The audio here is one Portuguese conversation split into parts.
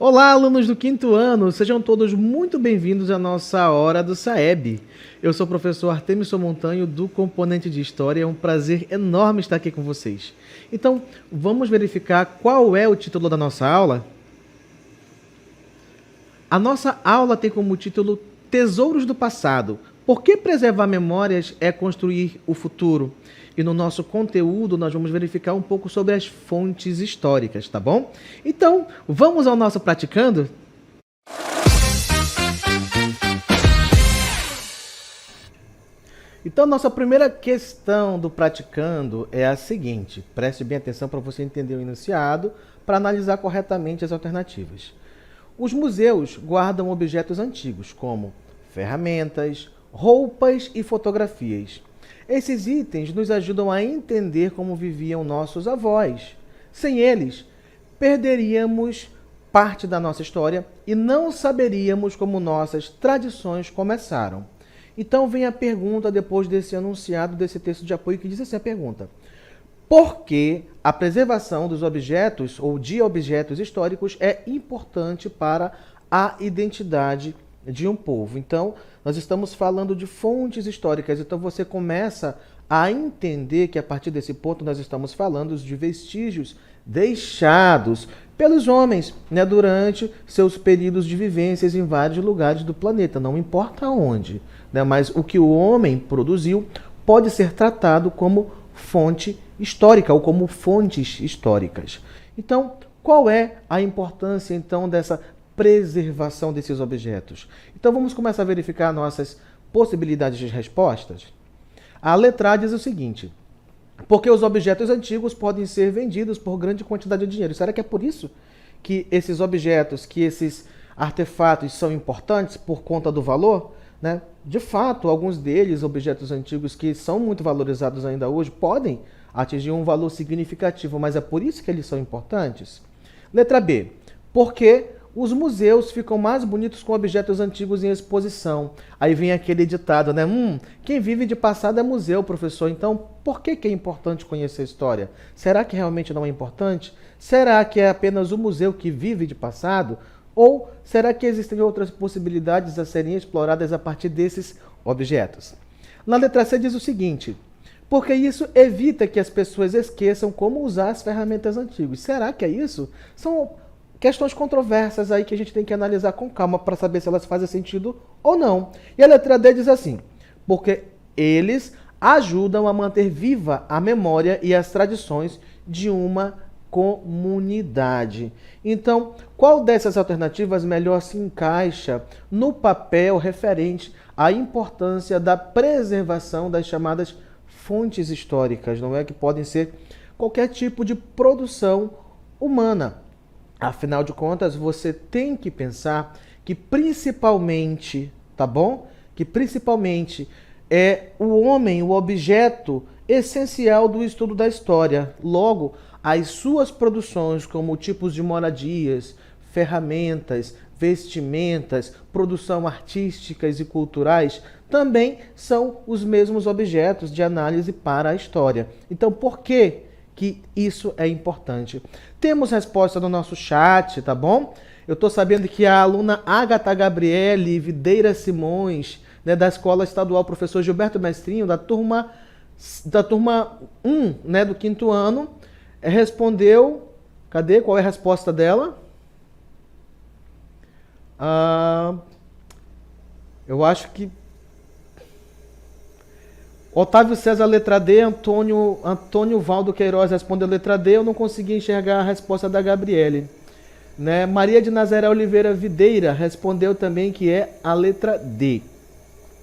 Olá, alunos do quinto ano, sejam todos muito bem-vindos à nossa Hora do Saeb. Eu sou o professor Artemio Montanho, do componente de História, é um prazer enorme estar aqui com vocês. Então, vamos verificar qual é o título da nossa aula? A nossa aula tem como título Tesouros do Passado. Por que preservar memórias é construir o futuro? E no nosso conteúdo nós vamos verificar um pouco sobre as fontes históricas, tá bom? Então, vamos ao nosso praticando? Então, nossa primeira questão do praticando é a seguinte. Preste bem atenção para você entender o enunciado, para analisar corretamente as alternativas. Os museus guardam objetos antigos, como ferramentas, roupas e fotografias. Esses itens nos ajudam a entender como viviam nossos avós. Sem eles, perderíamos parte da nossa história e não saberíamos como nossas tradições começaram. Então vem a pergunta depois desse enunciado, desse texto de apoio, que diz assim a pergunta: por que a preservação dos objetos ou de objetos históricos é importante para a identidade de um povo? Então, nós estamos falando de fontes históricas, então você começa a entender que a partir desse ponto nós estamos falando de vestígios deixados pelos homens, né, durante seus períodos de vivências em vários lugares do planeta, não importa onde, né, mas o que o homem produziu pode ser tratado como fonte histórica ou como fontes históricas. Então, qual é a importância então dessa preservação desses objetos? Então vamos começar a verificar nossas possibilidades de respostas. A letra A diz o seguinte: porque os objetos antigos podem ser vendidos por grande quantidade de dinheiro. Será que é por isso que esses objetos, que esses artefatos são importantes por conta do valor? Né? De fato, alguns deles, objetos antigos que são muito valorizados ainda hoje, podem atingir um valor significativo, mas é por isso que eles são importantes? Letra B, porque os museus ficam mais bonitos com objetos antigos em exposição. Aí vem aquele ditado, né? Quem vive de passado é museu, professor. Então, por que é importante conhecer a história? Será que realmente não é importante? Será que é apenas o museu que vive de passado? Ou será que existem outras possibilidades a serem exploradas a partir desses objetos? Na letra C diz o seguinte: porque isso evita que as pessoas esqueçam como usar as ferramentas antigas. Será que é isso? São questões controversas aí que a gente tem que analisar com calma para saber se elas fazem sentido ou não. E a letra D diz assim: porque eles ajudam a manter viva a memória e as tradições de uma comunidade. Então, qual dessas alternativas melhor se encaixa no papel referente à importância da preservação das chamadas fontes históricas, não é? Que podem ser qualquer tipo de produção humana. Afinal de contas, você tem que pensar que principalmente, tá bom? Que principalmente é o homem, o objeto essencial do estudo da história. Logo, as suas produções, como tipos de moradias, ferramentas, vestimentas, produção artísticas e culturais, também são os mesmos objetos de análise para a história. Então, por que isso é importante? Temos resposta no nosso chat, tá bom? Eu estou sabendo que a aluna Agatha Gabriele Videira Simões, né, da Escola Estadual Professor Gilberto Mestrinho, da turma 1, né, do quinto ano, respondeu. Cadê? Qual é a resposta dela? Eu acho que Otávio César, letra D. Antônio Valdo Queiroz respondeu letra D. Eu não consegui enxergar a resposta da Gabriele. Né? Maria de Nazaré Oliveira Videira respondeu também que é a letra D.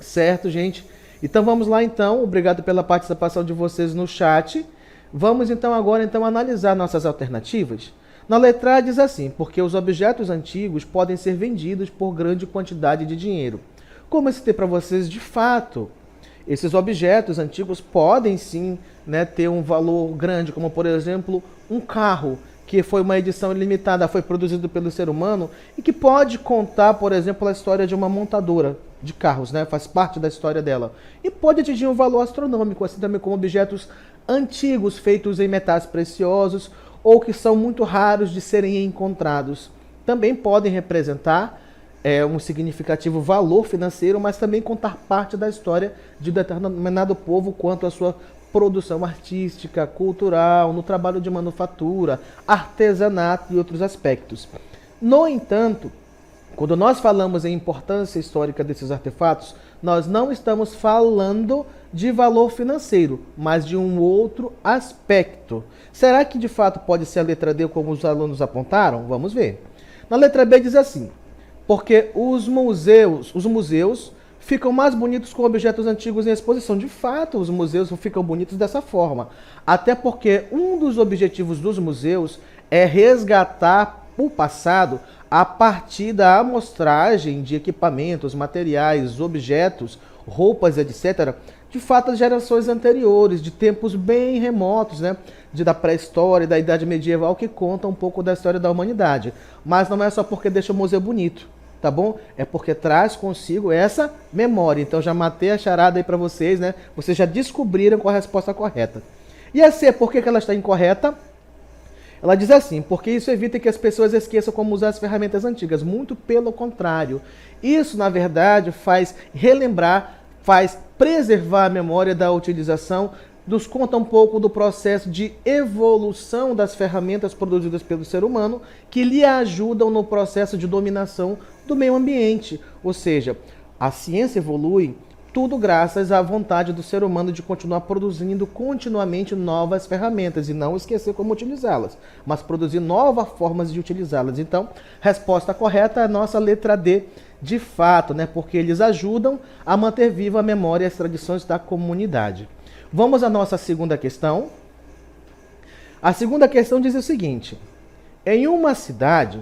Certo, gente? Então vamos lá então. Obrigado pela participação de vocês no chat. Vamos então agora analisar nossas alternativas. Na letra A diz assim: porque os objetos antigos podem ser vendidos por grande quantidade de dinheiro. Como eu citei para vocês, de fato, esses objetos antigos podem sim, né, ter um valor grande, como por exemplo um carro, que foi uma edição limitada, foi produzido pelo ser humano e que pode contar, por exemplo, a história de uma montadora de carros, né, faz parte da história dela. E pode atingir um valor astronômico, assim também como objetos antigos feitos em metais preciosos ou que são muito raros de serem encontrados. também podem representar um significativo valor financeiro, mas também contar parte da história de determinado povo quanto à sua produção artística, cultural, no trabalho de manufatura, artesanato e outros aspectos. No entanto, quando nós falamos em importância histórica desses artefatos, nós não estamos falando de valor financeiro, mas de um outro aspecto. Será que de fato pode ser a letra D como os alunos apontaram? Vamos ver. Na letra B diz assim: porque os museus ficam mais bonitos com objetos antigos em exposição. De fato, os museus ficam bonitos dessa forma. Até porque um dos objetivos dos museus é resgatar o passado a partir da amostragem de equipamentos, materiais, objetos, roupas, etc., de fato, das gerações anteriores, de tempos bem remotos, né? Da pré-história, da Idade Medieval, que conta um pouco da história da humanidade. Mas não é só porque deixa o museu bonito, tá bom? É porque traz consigo essa memória. Então já matei a charada aí para vocês, né? Vocês já descobriram qual a resposta correta. E a C, por que ela está incorreta? Ela diz assim: porque isso evita que as pessoas esqueçam como usar as ferramentas antigas. Muito pelo contrário. Isso, na verdade, faz relembrar, faz preservar a memória da utilização, nos conta um pouco do processo de evolução das ferramentas produzidas pelo ser humano, que lhe ajudam no processo de dominação do meio ambiente. Ou seja, a ciência evolui tudo graças à vontade do ser humano de continuar produzindo continuamente novas ferramentas e não esquecer como utilizá-las, mas produzir novas formas de utilizá-las. Então, resposta correta é a nossa letra D, de fato, né? Porque eles ajudam a manter viva a memória e as tradições da comunidade. Vamos à nossa segunda questão. A segunda questão diz o seguinte: em uma cidade,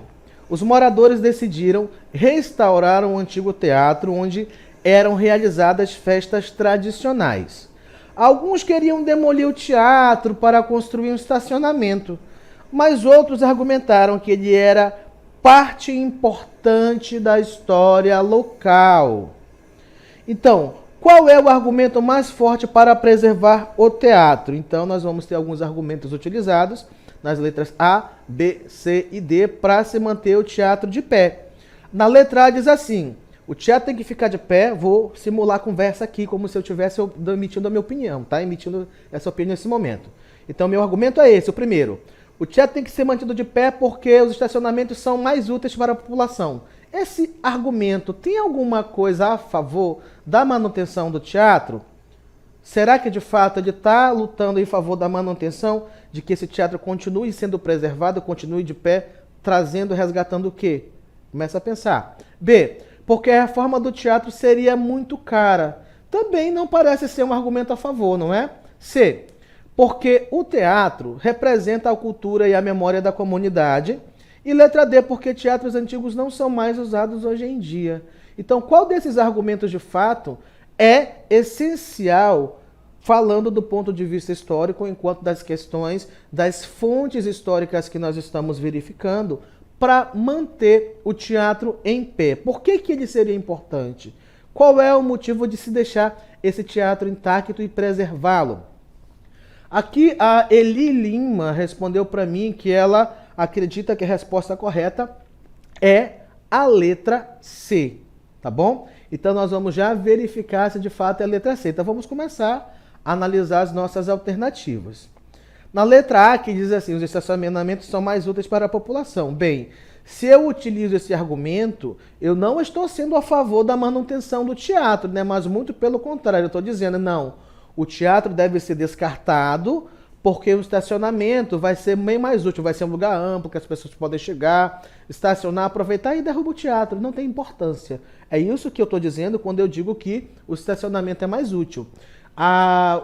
os moradores decidiram restaurar um antigo teatro onde eram realizadas festas tradicionais. Alguns queriam demolir o teatro para construir um estacionamento, mas outros argumentaram que ele era parte importante da história local. Então, qual é o argumento mais forte para preservar o teatro? Então, nós vamos ter alguns argumentos utilizados nas letras A, B, C e D para se manter o teatro de pé. Na letra A diz assim: o teatro tem que ficar de pé. Vou simular a conversa aqui como se eu estivesse emitindo a minha opinião, tá? Emitindo essa opinião nesse momento. Então, meu argumento é esse, o primeiro. O teatro tem que ser mantido de pé porque os estacionamentos são mais úteis para a população. Esse argumento tem alguma coisa a favor da manutenção do teatro? Será que de fato ele está lutando em favor da manutenção, de que esse teatro continue sendo preservado, continue de pé, trazendo, resgatando o quê? Começa a pensar. B, porque a reforma do teatro seria muito cara. Também não parece ser um argumento a favor, não é? C, porque o teatro representa a cultura e a memória da comunidade. E letra D, porque teatros antigos não são mais usados hoje em dia. Então, qual desses argumentos, de fato, é essencial, falando do ponto de vista histórico, enquanto das questões, das fontes históricas que nós estamos verificando, para manter o teatro em pé? Por que ele seria importante? Qual é o motivo de se deixar esse teatro intacto e preservá-lo? Aqui a Eli Lima respondeu para mim que ela acredita que a resposta correta é a letra C, tá bom? Então nós vamos já verificar se de fato é a letra C. Então vamos começar a analisar as nossas alternativas. Na letra A, que diz assim: os estacionamentos são mais úteis para a população. Bem, se eu utilizo esse argumento, eu não estou sendo a favor da manutenção do teatro, né? Mas muito pelo contrário, eu estou dizendo, não, o teatro deve ser descartado, porque o estacionamento vai ser bem mais útil, vai ser um lugar amplo, que as pessoas podem chegar, estacionar, aproveitar e derrubar o teatro. Não tem importância. É isso que eu estou dizendo quando eu digo que o estacionamento é mais útil.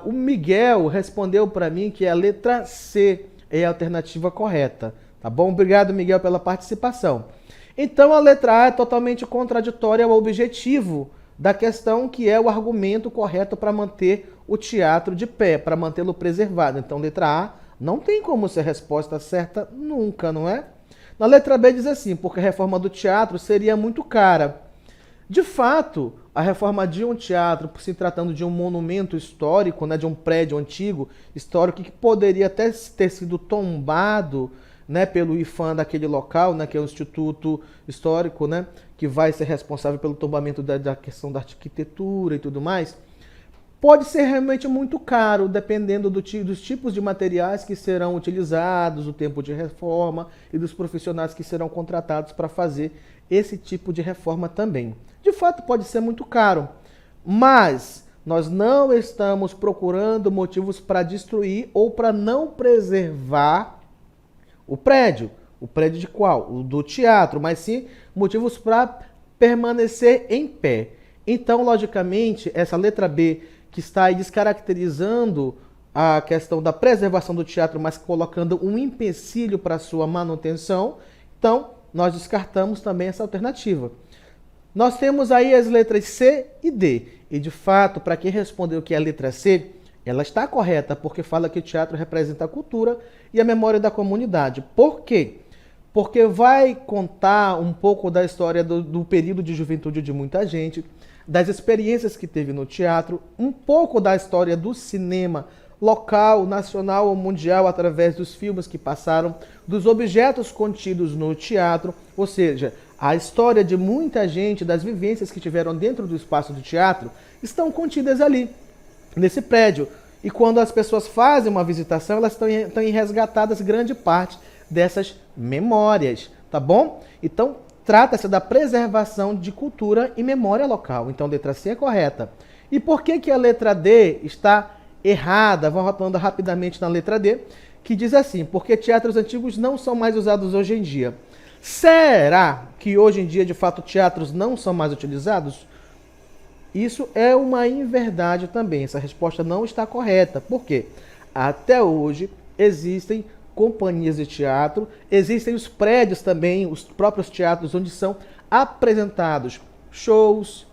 O Miguel respondeu para mim que a letra C é a alternativa correta. Tá bom? Obrigado, Miguel, pela participação. Então, a letra A é totalmente contraditória ao objetivo da questão, que é o argumento correto para manter o teatro de pé, para mantê-lo preservado. Então, letra A não tem como ser a resposta certa nunca, não é? Na letra B diz assim: porque a reforma do teatro seria muito cara. De fato, a reforma de um teatro, por se tratando de um monumento histórico, né, de um prédio antigo, histórico, que poderia até ter sido tombado, né, pelo IPHAN daquele local, né, que é o Instituto Histórico, né, que vai ser responsável pelo tombamento da questão da arquitetura e tudo mais, pode ser realmente muito caro, dependendo dos tipos de materiais que serão utilizados, o tempo de reforma e dos profissionais que serão contratados para fazer esse tipo de reforma também. De fato, pode ser muito caro, mas nós não estamos procurando motivos para destruir ou para não preservar o prédio. O prédio de qual? O do teatro, mas sim motivos para permanecer em pé. Então, logicamente, essa letra B, que está aí descaracterizando a questão da preservação do teatro, mas colocando um empecilho para sua manutenção, então nós descartamos também essa alternativa. Nós temos aí as letras C e D, e de fato, para quem respondeu que é a letra C, ela está correta, porque fala que o teatro representa a cultura e a memória da comunidade. Por quê? Porque vai contar um pouco da história do período de juventude de muita gente, das experiências que teve no teatro, um pouco da história do cinema local, nacional ou mundial, através dos filmes que passaram, dos objetos contidos no teatro, ou seja, a história de muita gente, das vivências que tiveram dentro do espaço do teatro, estão contidas ali, nesse prédio. E quando as pessoas fazem uma visitação, elas estão resgatadas grande parte dessas memórias, tá bom? Então, trata-se da preservação de cultura e memória local. Então, a letra C é correta. E por que a letra D está errada? Vamos voltando rapidamente na letra D, que diz assim: porque teatros antigos não são mais usados hoje em dia. Será que hoje em dia, de fato, teatros não são mais utilizados? Isso é uma inverdade também. Essa resposta não está correta. Por quê? Até hoje existem companhias de teatro, existem os prédios também, os próprios teatros, onde são apresentados shows,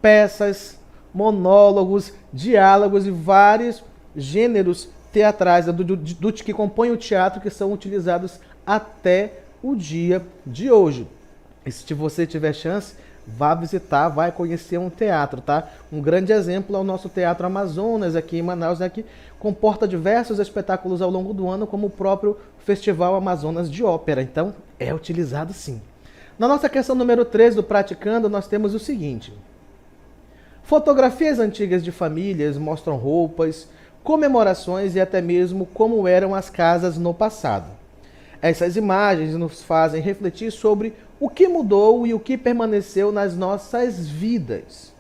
peças, monólogos, diálogos e vários gêneros teatrais do que compõem o teatro, que são utilizados até o dia de hoje. E se você tiver chance, vá visitar, vai conhecer um teatro, tá? Um grande exemplo é o nosso Teatro Amazonas, aqui em Manaus, né, que comporta diversos espetáculos ao longo do ano, como o próprio Festival Amazonas de Ópera. Então, é utilizado sim. Na nossa questão número 3 do Praticando, nós temos o seguinte: fotografias antigas de famílias mostram roupas, comemorações e até mesmo como eram as casas no passado. Essas imagens nos fazem refletir sobre o que mudou e o que permaneceu nas nossas vidas.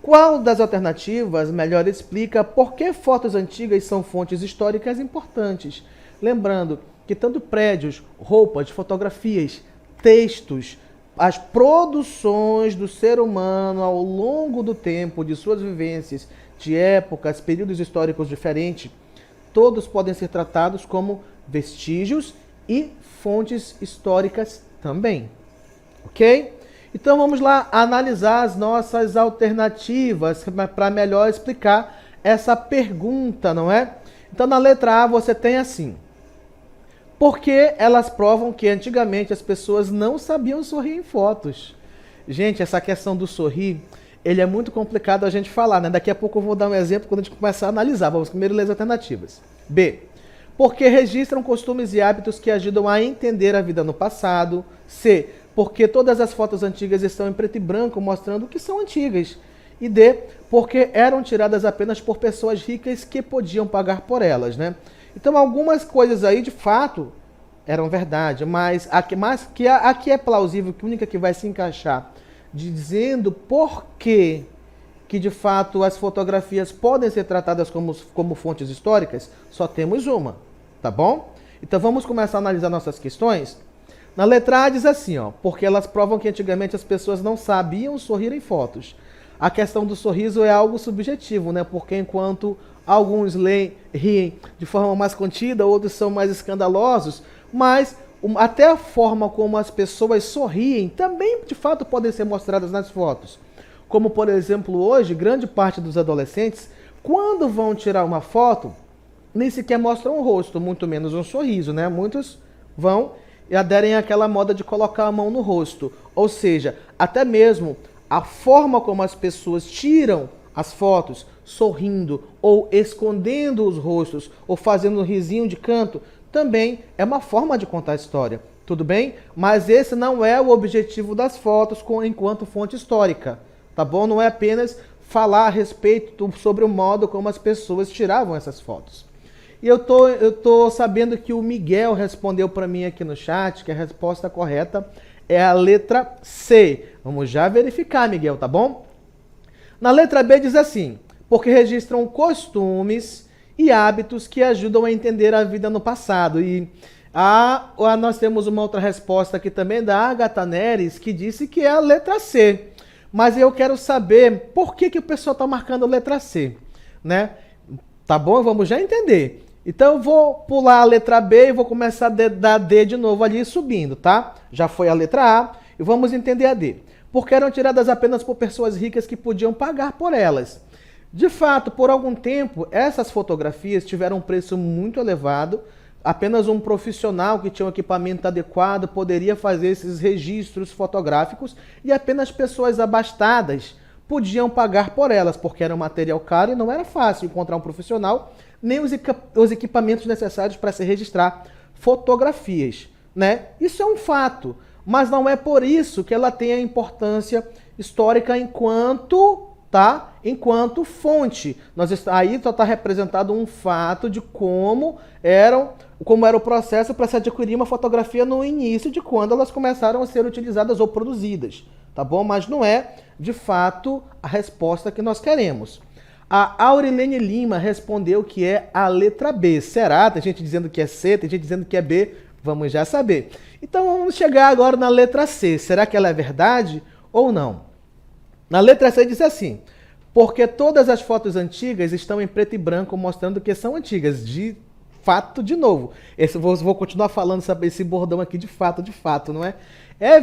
Qual das alternativas melhor explica por que fotos antigas são fontes históricas importantes? Lembrando que tanto prédios, roupas, fotografias, textos, as produções do ser humano ao longo do tempo, de suas vivências, de épocas, períodos históricos diferentes, todos podem ser tratados como vestígios e fontes históricas também. Ok? Então vamos lá analisar as nossas alternativas para melhor explicar essa pergunta, não é? Então na letra A você tem assim: porque elas provam que antigamente as pessoas não sabiam sorrir em fotos. Gente, essa questão do sorrir, ele é muito complicado a gente falar, né? Daqui a pouco eu vou dar um exemplo quando a gente começar a analisar. Vamos primeiro ler as alternativas. B, porque registram costumes e hábitos que ajudam a entender a vida no passado. C, porque todas as fotos antigas estão em preto e branco, mostrando que são antigas. E D, porque eram tiradas apenas por pessoas ricas que podiam pagar por elas, né? Então algumas coisas aí de fato eram verdade, mas aqui é plausível que a única que vai se encaixar dizendo por que de fato as fotografias podem ser tratadas como fontes históricas, só temos uma, tá bom? Então vamos começar a analisar nossas questões. Na letra A diz assim, ó, porque elas provam que antigamente as pessoas não sabiam sorrir em fotos. A questão do sorriso é algo subjetivo, né? Porque enquanto alguns riem de forma mais contida, outros são mais escandalosos, mas até a forma como as pessoas sorriem também, de fato, podem ser mostradas nas fotos. Como, por exemplo, hoje, grande parte dos adolescentes, quando vão tirar uma foto, nem sequer mostram o rosto, muito menos um sorriso, né? Muitos vão e aderem àquela moda de colocar a mão no rosto. Ou seja, até mesmo a forma como as pessoas tiram as fotos, sorrindo ou escondendo os rostos ou fazendo um risinho de canto, também é uma forma de contar a história, tudo bem? Mas esse não é o objetivo das fotos enquanto fonte histórica, tá bom? Não é apenas falar a respeito sobre o modo como as pessoas tiravam essas fotos. E eu tô sabendo que o Miguel respondeu para mim aqui no chat que a resposta correta é a letra C. Vamos já verificar, Miguel, tá bom? Na letra B diz assim: porque registram costumes e hábitos que ajudam a entender a vida no passado. E nós temos uma outra resposta aqui também da Agatha Neres, que disse que é a letra C. Mas eu quero saber por que o pessoal está marcando a letra C, né? Tá bom? Vamos já entender. Então eu vou pular a letra B e vou começar da D de novo ali subindo, tá? Já foi a letra A e vamos entender a D. Porque eram tiradas apenas por pessoas ricas que podiam pagar por elas. De fato, por algum tempo, essas fotografias tiveram um preço muito elevado. Apenas um profissional que tinha um equipamento adequado poderia fazer esses registros fotográficos e apenas pessoas abastadas podiam pagar por elas, porque era um material caro e não era fácil encontrar um profissional nem os equipamentos necessários para se registrar fotografias, né? Isso é um fato, mas não é por isso que ela tem a importância histórica enquanto fonte. Aí só está representado um fato de como era o processo para se adquirir uma fotografia no início de quando elas começaram a ser utilizadas ou produzidas, tá bom? Mas não é, de fato, a resposta que nós queremos. A Aurilene Lima respondeu que é a letra B. Será? Tem gente dizendo que é C, tem gente dizendo que é B. Vamos já saber. Então vamos chegar agora na letra C. Será que ela é verdade ou não? Na letra C diz assim: porque todas as fotos antigas estão em preto e branco, mostrando que são antigas. De fato, de novo. Vou continuar falando esse bordão aqui de fato, não é? É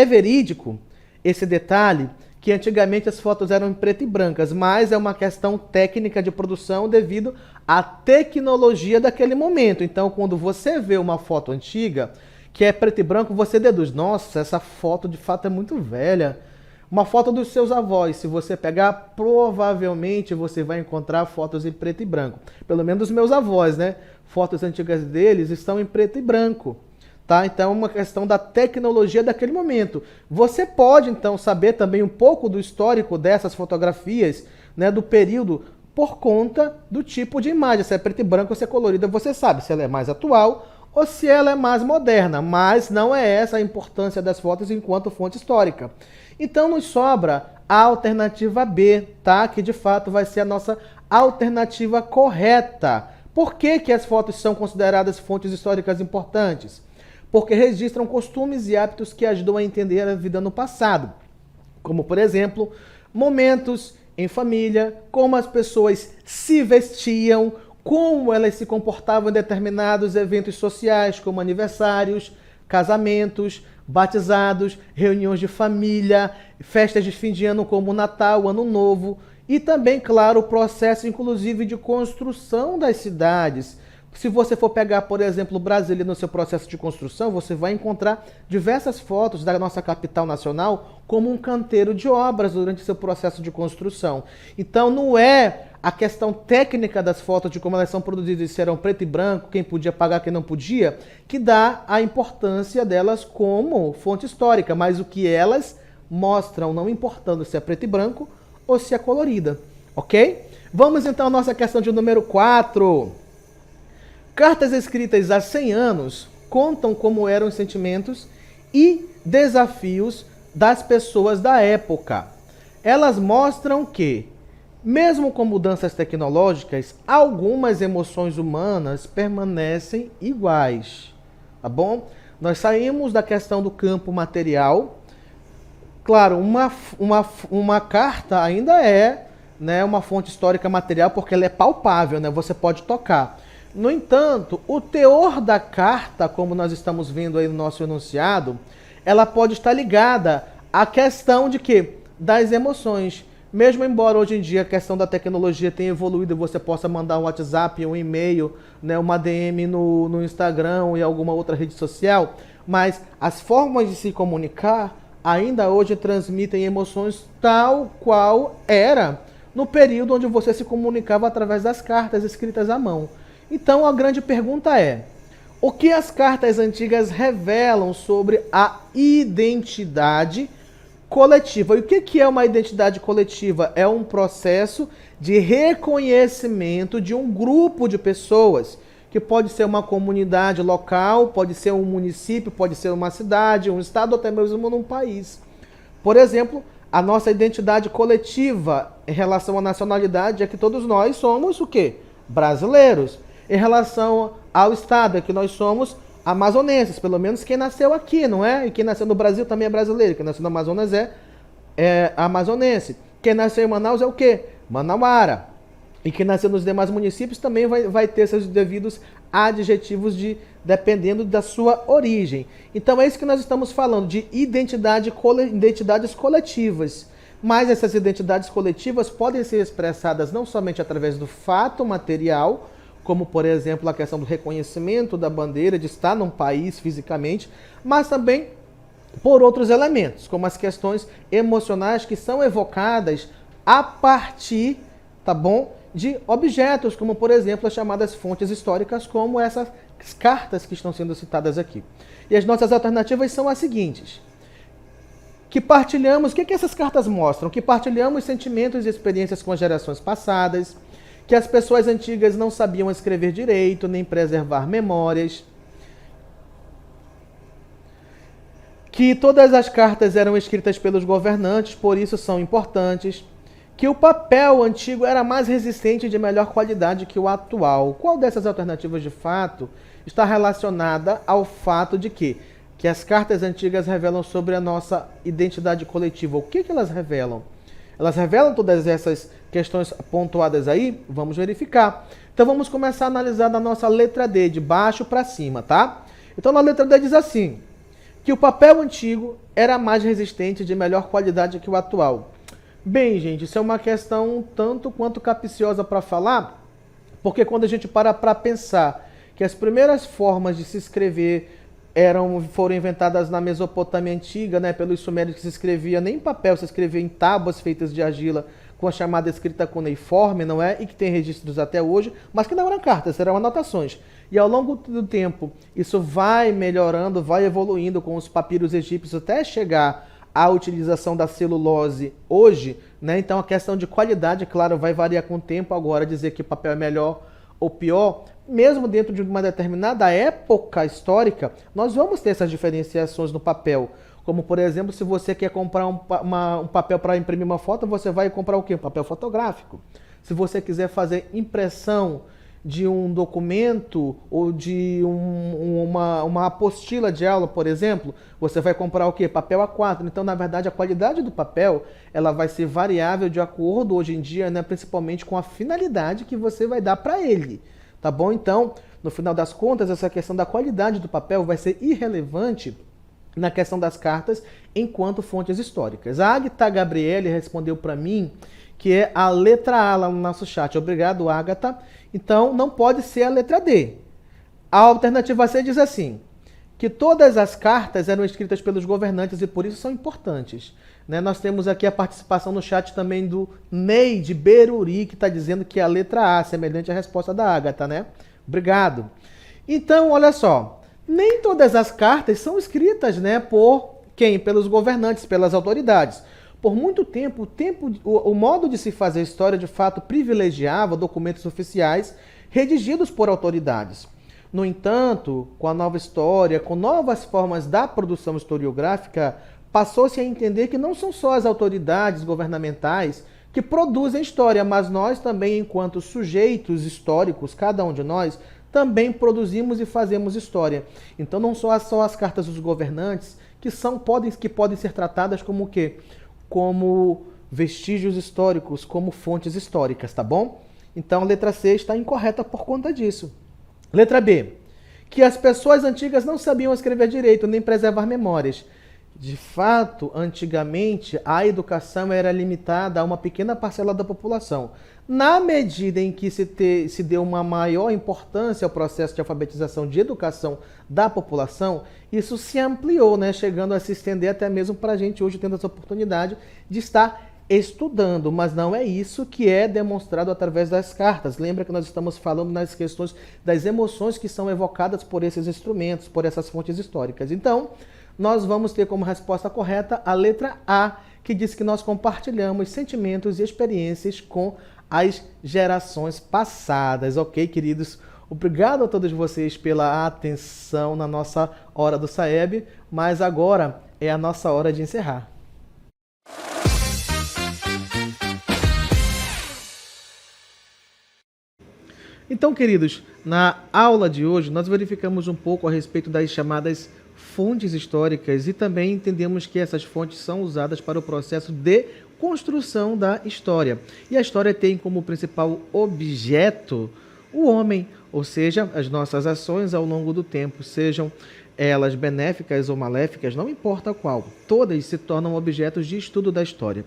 verídico esse detalhe que antigamente as fotos eram em preto e brancas, mas é uma questão técnica de produção devido à tecnologia daquele momento. Então, quando você vê uma foto antiga, que é preto e branco, você deduz: nossa, essa foto de fato é muito velha. Uma foto dos seus avós, se você pegar, provavelmente você vai encontrar fotos em preto e branco. Pelo menos os meus avós, né? Fotos antigas deles estão em preto e branco. Tá? Então é uma questão da tecnologia daquele momento. Você pode, então, saber também um pouco do histórico dessas fotografias, né, do período, por conta do tipo de imagem. Se é preto e branco ou se é colorida, você sabe se ela é mais atual ou se ela é mais moderna. Mas não é essa a importância das fotos enquanto fonte histórica. Então nos sobra a alternativa B, tá? Que de fato vai ser a nossa alternativa correta. Por que as fotos são consideradas fontes históricas importantes? Porque registram costumes e hábitos que ajudam a entender a vida no passado. Como, por exemplo, momentos em família, como as pessoas se vestiam, como elas se comportavam em determinados eventos sociais, como aniversários, casamentos, batizados, reuniões de família, festas de fim de ano como Natal, Ano Novo, e também, claro, o processo inclusive de construção das cidades. Se você for pegar, por exemplo, Brasília no seu processo de construção, você vai encontrar diversas fotos da nossa capital nacional como um canteiro de obras durante seu processo de construção. Então não é a questão técnica das fotos, de como elas são produzidas, se eram preto e branco, quem podia pagar, quem não podia, que dá a importância delas como fonte histórica, mas o que elas mostram, não importando se é preto e branco ou se é colorida, ok? Vamos então à nossa questão de número 4. Cartas escritas há 100 anos contam como eram os sentimentos e desafios das pessoas da época. Elas mostram que, mesmo com mudanças tecnológicas, algumas emoções humanas permanecem iguais. Tá bom? Nós saímos da questão do campo material. Claro, uma carta ainda é, né, uma fonte histórica material porque ela é palpável, né? Você pode tocar. No entanto, o teor da carta, como nós estamos vendo aí no nosso enunciado, ela pode estar ligada à questão de quê? Das emoções. Mesmo embora hoje em dia a questão da tecnologia tenha evoluído e você possa mandar um WhatsApp, um e-mail, né, uma DM no Instagram e alguma outra rede social, mas as formas de se comunicar ainda hoje transmitem emoções tal qual era no período onde você se comunicava através das cartas escritas à mão. Então a grande pergunta é: O que as cartas antigas revelam sobre a identidade coletiva? E o que é uma identidade coletiva? É um processo de reconhecimento de um grupo de pessoas, que pode ser uma comunidade local, pode ser um município, pode ser uma cidade, um estado ou até mesmo num país. Por exemplo, a nossa identidade coletiva em relação à nacionalidade é que todos nós somos o quê? Brasileiros. Em relação ao estado é que nós somos amazonenses, pelo menos quem nasceu aqui, não é? E quem nasceu no Brasil também é brasileiro, quem nasceu no Amazonas é amazonense. Quem nasceu em Manaus é o quê? Manauara. E quem nasceu nos demais municípios também vai ter seus devidos adjetivos dependendo da sua origem. Então é isso que nós estamos falando, de identidades coletivas. Mas essas identidades coletivas podem ser expressadas não somente através do fato material, como por exemplo a questão do reconhecimento da bandeira, de estar num país fisicamente, mas também por outros elementos, como as questões emocionais que são evocadas a partir, tá bom, de objetos, como por exemplo as chamadas fontes históricas, como essas cartas que estão sendo citadas aqui. E as nossas alternativas são as seguintes: que partilhamos, o que essas cartas mostram? Que partilhamos sentimentos e experiências com as gerações passadas, que as pessoas antigas não sabiam escrever direito, nem preservar memórias, que todas as cartas eram escritas pelos governantes, por isso são importantes, que o papel antigo era mais resistente e de melhor qualidade que o atual. Qual dessas alternativas, de fato, está relacionada ao fato de que as cartas antigas revelam sobre a nossa identidade coletiva? O que elas revelam? Elas revelam todas essas questões pontuadas aí? Vamos verificar. Então vamos começar a analisar da nossa letra D, de baixo para cima, tá? Então na letra D diz assim, que o papel antigo era mais resistente e de melhor qualidade que o atual. Bem, gente, isso é uma questão tanto quanto capciosa para falar, porque quando a gente para pensar que as primeiras formas de se escrever foram inventadas na Mesopotâmia antiga, né, pelos sumérios, que se escrevia nem em papel, se escrevia em tábuas feitas de argila, com a chamada escrita cuneiforme, não é? E que tem registros até hoje, mas que não eram cartas, eram anotações. E ao longo do tempo, isso vai melhorando, vai evoluindo com os papiros egípcios até chegar à utilização da celulose hoje, né? Então a questão de qualidade, claro, vai variar com o tempo. Agora dizer que o papel é melhor ou pior, mesmo dentro de uma determinada época histórica, nós vamos ter essas diferenciações no papel. Como, por exemplo, se você quer comprar um papel para imprimir uma foto, você vai comprar o quê? Um papel fotográfico. Se você quiser fazer impressão de um documento ou de uma apostila de aula, por exemplo, você vai comprar o quê? Papel A4. Então, na verdade, a qualidade do papel ela vai ser variável de acordo, hoje em dia, né, principalmente com a finalidade que você vai dar para ele. Tá bom? Então, no final das contas, essa questão da qualidade do papel vai ser irrelevante na questão das cartas enquanto fontes históricas. A Agatha Gabriele respondeu para mim que é a letra A lá no nosso chat. Obrigado, Agatha. Então, não pode ser a letra D. A alternativa C diz assim, que todas as cartas eram escritas pelos governantes e por isso são importantes. Né? Nós temos aqui a participação no chat também do Ney de Beruri, que está dizendo que é a letra A, semelhante à resposta da Agatha, né? Obrigado. Então, olha só, nem todas as cartas são escritas, né, por quem? Pelos governantes, pelas autoridades. Por muito tempo, o modo de se fazer história, de fato, privilegiava documentos oficiais redigidos por autoridades. No entanto, com a nova história, com novas formas da produção historiográfica, passou-se a entender que não são só as autoridades governamentais que produzem história, mas nós também, enquanto sujeitos históricos, cada um de nós, também produzimos e fazemos história. Então não são só as cartas dos governantes que podem ser tratadas como o quê? Como vestígios históricos, como fontes históricas, tá bom? Então a letra C está incorreta por conta disso. Letra B, que as pessoas antigas não sabiam escrever direito, nem preservar memórias. De fato, antigamente, a educação era limitada a uma pequena parcela da população. Na medida em que se deu uma maior importância ao processo de alfabetização de educação da população, isso se ampliou, né, chegando a se estender até mesmo para a gente hoje tendo essa oportunidade de estar estudando, mas não é isso que é demonstrado através das cartas. Lembra que nós estamos falando nas questões das emoções que são evocadas por esses instrumentos, por essas fontes históricas. Então, nós vamos ter como resposta correta a letra A, que diz que nós compartilhamos sentimentos e experiências com as gerações passadas. Ok, queridos? Obrigado a todos vocês pela atenção na nossa Hora do Saeb, mas agora é a nossa hora de encerrar. Então, queridos, na aula de hoje nós verificamos um pouco a respeito das chamadas fontes históricas e também entendemos que essas fontes são usadas para o processo de construção da história. E a história tem como principal objeto o homem, ou seja, as nossas ações ao longo do tempo, sejam elas benéficas ou maléficas, não importa qual, todas se tornam objetos de estudo da história.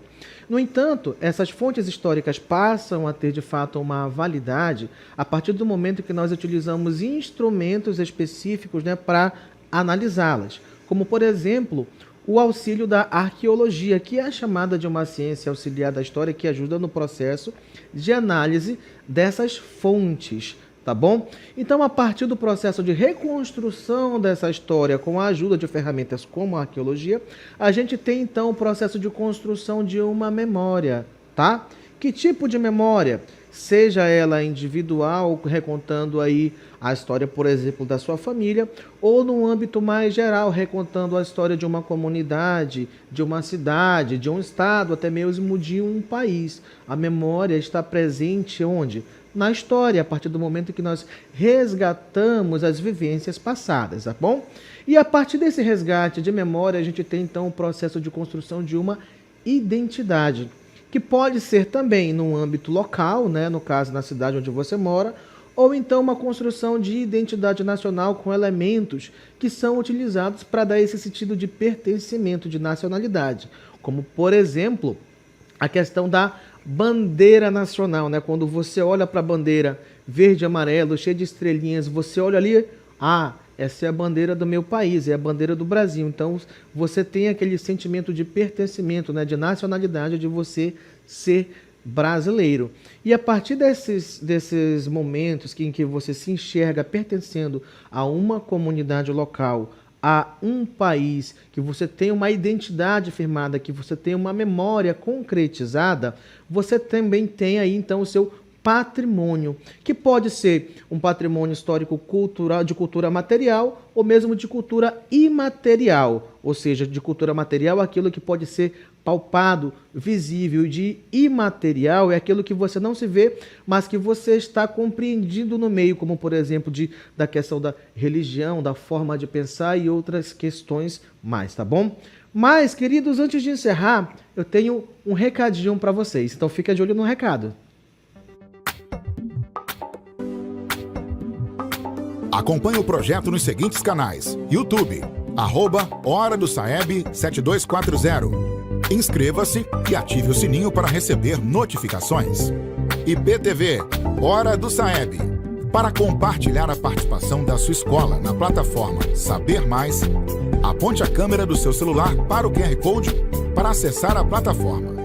No entanto, essas fontes históricas passam a ter de fato uma validade a partir do momento que nós utilizamos instrumentos específicos, para analisá-las, como por exemplo o auxílio da arqueologia, que é a chamada de uma ciência auxiliar da história que ajuda no processo de análise dessas fontes. Tá bom? Então, a partir do processo de reconstrução dessa história com a ajuda de ferramentas como a arqueologia, a gente tem então o processo de construção de uma memória, tá? Que tipo de memória? Seja ela individual, recontando aí a história, por exemplo, da sua família, ou no âmbito mais geral, recontando a história de uma comunidade, de uma cidade, de um estado, até mesmo de um país. A memória está presente onde? Na história, a partir do momento que nós resgatamos as vivências passadas, tá bom? E a partir desse resgate de memória, a gente tem então o processo de construção de uma identidade, que pode ser também no âmbito local, no caso na cidade onde você mora, ou então uma construção de identidade nacional com elementos que são utilizados para dar esse sentido de pertencimento, de nacionalidade, como por exemplo a questão da bandeira nacional, quando você olha para a bandeira verde e amarelo, cheia de estrelinhas, você olha ali, essa é a bandeira do meu país, é a bandeira do Brasil. Então você tem aquele sentimento de pertencimento, de nacionalidade, de você ser brasileiro. E a partir desses momentos em que você se enxerga pertencendo a uma comunidade local, a um país, que você tem uma identidade firmada, que você tem uma memória concretizada, você também tem aí então o seu patrimônio, que pode ser um patrimônio histórico-cultural, de cultura material, ou mesmo de cultura imaterial, ou seja, de cultura material aquilo que pode ser palpado, visível, e de imaterial é aquilo que você não se vê, mas que você está compreendido no meio, como por exemplo da questão da religião, da forma de pensar e outras questões mais, tá bom? Mas, queridos, antes de encerrar, eu tenho um recadinho para vocês, então fica de olho no recado. Acompanhe o projeto nos seguintes canais: YouTube, @Hora do Saeb 7240. Inscreva-se e ative o sininho para receber notificações. IPTV, Hora do Saeb. Para compartilhar a participação da sua escola na plataforma Saber Mais, aponte a câmera do seu celular para o QR Code para acessar a plataforma.